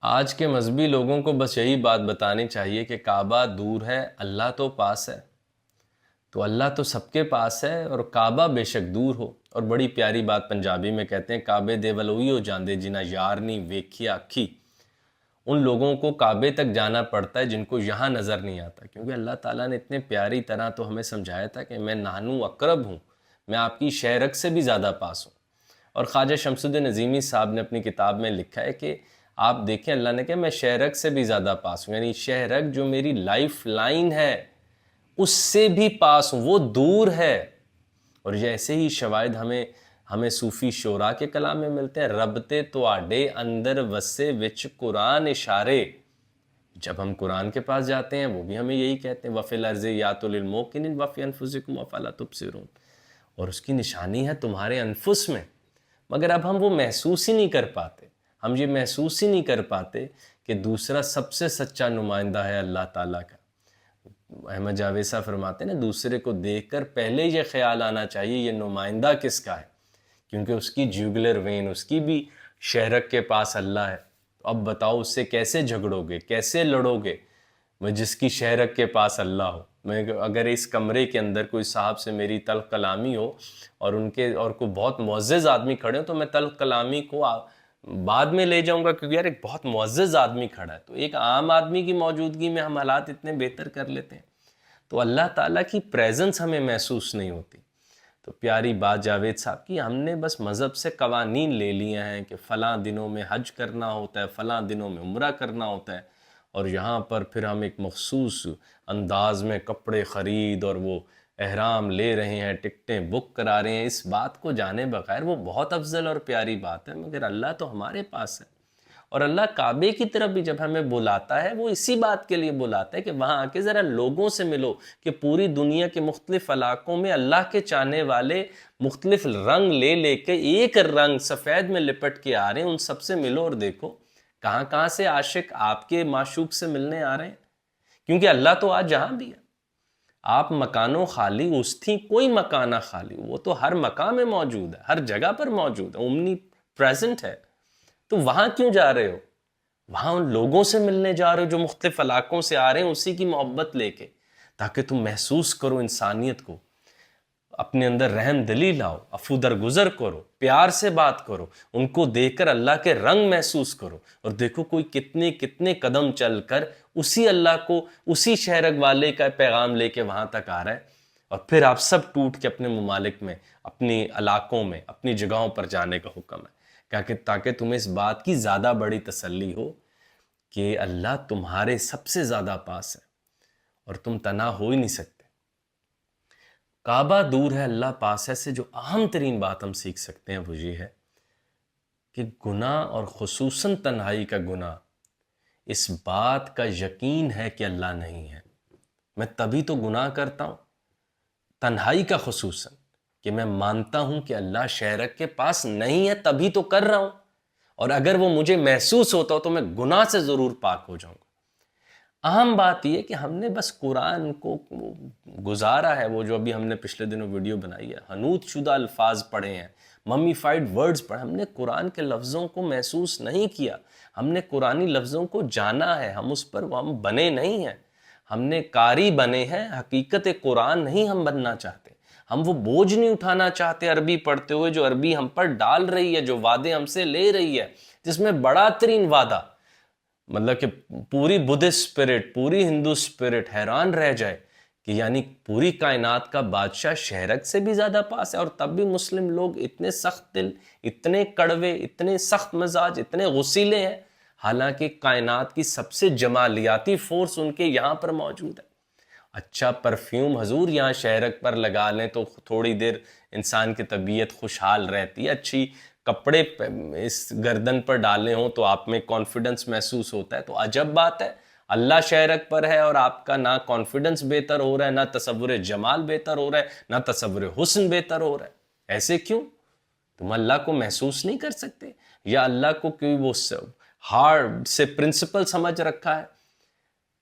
آج کے مذہبی لوگوں کو بس یہی بات بتانی چاہیے کہ کعبہ دور ہے، اللہ تو پاس ہے۔ تو اللہ تو سب کے پاس ہے اور کعبہ بے شک دور ہو۔ اور بڑی پیاری بات پنجابی میں کہتے ہیں، کعبے دے ولوئی ہو جاندے جنہ یار نہیں ویکھیا اکھی۔ ان لوگوں کو کعبے تک جانا پڑتا ہے جن کو یہاں نظر نہیں آتا، کیونکہ اللہ تعالیٰ نے اتنے پیاری طرح تو ہمیں سمجھایا تھا کہ میں نانو اقرب ہوں، میں آپ کی شہرک سے بھی زیادہ پاس ہوں۔ اور خواجہ شمس الدین عظیمی صاحب نے اپنی کتاب میں لکھا ہے کہ آپ دیکھیں، اللہ نے کہا میں شہرک سے بھی زیادہ پاس ہوں، یعنی شہرک جو میری لائف لائن ہے اس سے بھی پاس ہوں، وہ دور ہے۔ اور یہ ایسے ہی شواہد ہمیں صوفی شعراء کے کلام میں ملتے ہیں، ربتے تواڈے اندر وسے وچ قرآن اشارے۔ جب ہم قرآن کے پاس جاتے ہیں وہ بھی ہمیں یہی کہتے ہیں، وَفِي الْأَرْضِ آیَاتٌ لِلْمُوقِنِينَ وَفِي أَنفُسِكُمْ أَفَلَا تُبْصِرُونَ، اور اس کی نشانی ہے تمہارے انفس میں، مگر اب ہم وہ محسوس ہی نہیں کر پاتے۔ ہم یہ محسوس ہی نہیں کر پاتے کہ دوسرا سب سے سچا نمائندہ ہے اللہ تعالیٰ کا۔ احمد جاوید صاحب فرماتے ہیں نا، دوسرے کو دیکھ کر پہلے یہ خیال آنا چاہیے یہ نمائندہ کس کا ہے، کیونکہ اس کی جیگولر وین، اس کی بھی شہرک کے پاس اللہ ہے۔ اب بتاؤ اس سے کیسے جھگڑو گے، کیسے لڑو گے؟ میں جس کی شہرک کے پاس اللہ ہو، میں اگر اس کمرے کے اندر کوئی صاحب سے میری تلخ کلامی ہو اور کوئی بہت معزز آدمی کھڑے ہو، تو میں تلخ کلامی کو بعد میں لے جاؤں گا، کیونکہ یار ایک بہت معزز آدمی کھڑا ہے۔ تو ایک عام آدمی کی موجودگی میں ہم حالات اتنے بہتر کر لیتے ہیں، تو اللہ تعالیٰ کی پریزنس ہمیں محسوس نہیں ہوتی۔ تو پیاری بات جاوید صاحب کی، ہم نے بس مذہب سے قوانین لے لیے ہیں کہ فلاں دنوں میں حج کرنا ہوتا ہے، فلاں دنوں میں عمرہ کرنا ہوتا ہے، اور یہاں پر پھر ہم ایک مخصوص انداز میں کپڑے خرید اور وہ احرام لے رہے ہیں، ٹکٹیں بک کرا رہے ہیں۔ اس بات کو جانے بغیر وہ بہت افضل اور پیاری بات ہے، مگر اللہ تو ہمارے پاس ہے۔ اور اللہ کعبے کی طرف بھی جب ہمیں بلاتا ہے وہ اسی بات کے لیے بلاتا ہے کہ وہاں آ کے ذرا لوگوں سے ملو، کہ پوری دنیا کے مختلف علاقوں میں اللہ کے چاہنے والے مختلف رنگ لے لے کے ایک رنگ سفید میں لپٹ کے آ رہے ہیں، ان سب سے ملو اور دیکھو کہاں کہاں سے عاشق آپ کے معشوق سے ملنے آ رہے ہیں، کیونکہ اللہ تو آج جہاں بھی ہے۔ آپ مکانوں خالی اس تھی کوئی مکانہ خالی، وہ تو ہر مقام میں موجود ہے، ہر جگہ پر موجود ہے، اومنی پریزنٹ ہے۔ تو وہاں کیوں جا رہے ہو؟ وہاں ان لوگوں سے ملنے جا رہے ہو جو مختلف علاقوں سے آ رہے ہیں، اسی کی محبت لے کے، تاکہ تم محسوس کرو انسانیت کو، اپنے اندر رحم دلی لاؤ، عفو درگزر کرو، پیار سے بات کرو، ان کو دیکھ کر اللہ کے رنگ محسوس کرو، اور دیکھو کوئی کتنے کتنے قدم چل کر اسی اللہ کو، اسی شہرک والے کا پیغام لے کے وہاں تک آ رہا ہے، اور پھر آپ سب ٹوٹ کے اپنے ممالک میں، اپنی علاقوں میں، اپنی جگہوں پر جانے کا حکم ہے، تاکہ تمہیں اس بات کی زیادہ بڑی تسلی ہو کہ اللہ تمہارے سب سے زیادہ پاس ہے اور تم تنہا ہو ہی نہیں سکتے۔ کعبہ دور ہے، اللہ پاس ہے سے جو اہم ترین بات ہم سیکھ سکتے ہیں وہ یہ ہے کہ گناہ، اور خصوصاً تنہائی کا گناہ، اس بات کا یقین ہے کہ اللہ نہیں ہے۔ میں تبھی تو گناہ کرتا ہوں، تنہائی کا خصوصاً، کہ میں مانتا ہوں کہ اللہ شہرک کے پاس نہیں ہے، تبھی تو کر رہا ہوں، اور اگر وہ مجھے محسوس ہوتا ہو تو میں گناہ سے ضرور پاک ہو جاؤں گا۔ اہم بات یہ کہ ہم نے بس قرآن کو گزارا ہے، وہ جو ابھی ہم نے پچھلے دنوں ویڈیو بنائی ہے، حنوط شدہ الفاظ پڑھے ہیں، ممیفائڈ ورڈز پڑھے، ہم نے قرآن کے لفظوں کو محسوس نہیں کیا، ہم نے قرآنی لفظوں کو جانا ہے، ہم اس پر ہم بنے نہیں ہیں، ہم نے قاری بنے ہیں، حقیقت قرآن نہیں ہم بننا چاہتے، ہم وہ بوجھ نہیں اٹھانا چاہتے عربی پڑھتے ہوئے جو عربی ہم پر ڈال رہی ہے، جو وعدے ہم سے لے رہی ہے، جس میں بڑا ترین وعدہ، مطلب کہ پوری بدھسٹ اسپرٹ، پوری ہندو اسپرٹ حیران رہ جائے کہ یعنی پوری کائنات کا بادشاہ شہرک سے بھی زیادہ پاس ہے، اور تب بھی مسلم لوگ اتنے سخت دل، اتنے کڑوے، اتنے سخت مزاج، اتنے غصیلے ہیں، حالانکہ کائنات کی سب سے جمالیاتی فورس ان کے یہاں پر موجود ہے۔ اچھا پرفیوم حضور یہاں شہرک پر لگا لیں تو تھوڑی دیر انسان کی طبیعت خوشحال رہتی ہے، اچھی کپڑے اس گردن پر ڈالے ہوں تو آپ میں کانفیڈنس محسوس ہوتا ہے، تو عجب بات ہے اللہ شہرک پر ہے اور آپ کا نہ کانفیڈنس بہتر ہو رہا ہے، نہ تصور جمال بہتر ہو رہا ہے، نہ تصور حسن بہتر ہو رہا ہے۔ ایسے کیوں؟ تم اللہ کو محسوس نہیں کر سکتے، یا اللہ کو کوئی وہ ہارڈ سے پرنسپل سمجھ رکھا ہے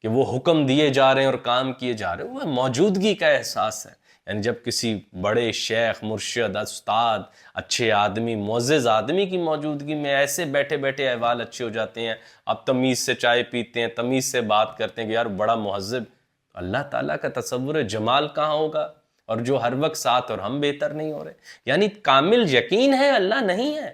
کہ وہ حکم دیے جا رہے ہیں اور کام کیے جا رہے ہیں؟ وہ موجودگی کا احساس ہے یعنی جب کسی بڑے شیخ، مرشد، استاد، اچھے آدمی، معزز آدمی کی موجودگی میں ایسے بیٹھے بیٹھے احوال اچھے ہو جاتے ہیں، اب تمیز سے چائے پیتے ہیں، تمیز سے بات کرتے ہیں کہ یار بڑا مہذب، اللہ تعالیٰ کا تصور جمال کہاں ہوگا؟ اور جو ہر وقت ساتھ اور ہم بہتر نہیں ہو رہے. یعنی کامل یقین ہے اللہ نہیں ہے.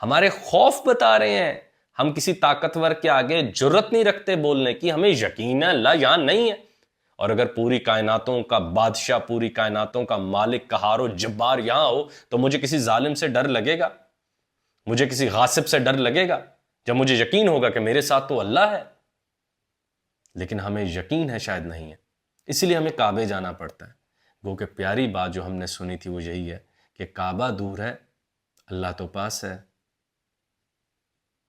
ہمارے خوف بتا رہے ہیں، ہم کسی طاقتور کے آگے جرت نہیں رکھتے بولنے کی، ہمیں یقین ہے اللہ یہاں نہیں ہے. اور اگر پوری کائناتوں کا بادشاہ، پوری کائناتوں کا مالک، قہار و جبار یہاں ہو تو مجھے کسی ظالم سے ڈر لگے گا؟ مجھے کسی غاصب سے ڈر لگے گا جب مجھے یقین ہوگا کہ میرے ساتھ تو اللہ ہے؟ لیکن ہمیں یقین ہے شاید نہیں ہے، اسی لیے ہمیں کعبے جانا پڑتا ہے. وہ کہ پیاری بات جو ہم نے سنی تھی وہ یہی ہے کہ کعبہ دور ہے، اللہ تو پاس ہے.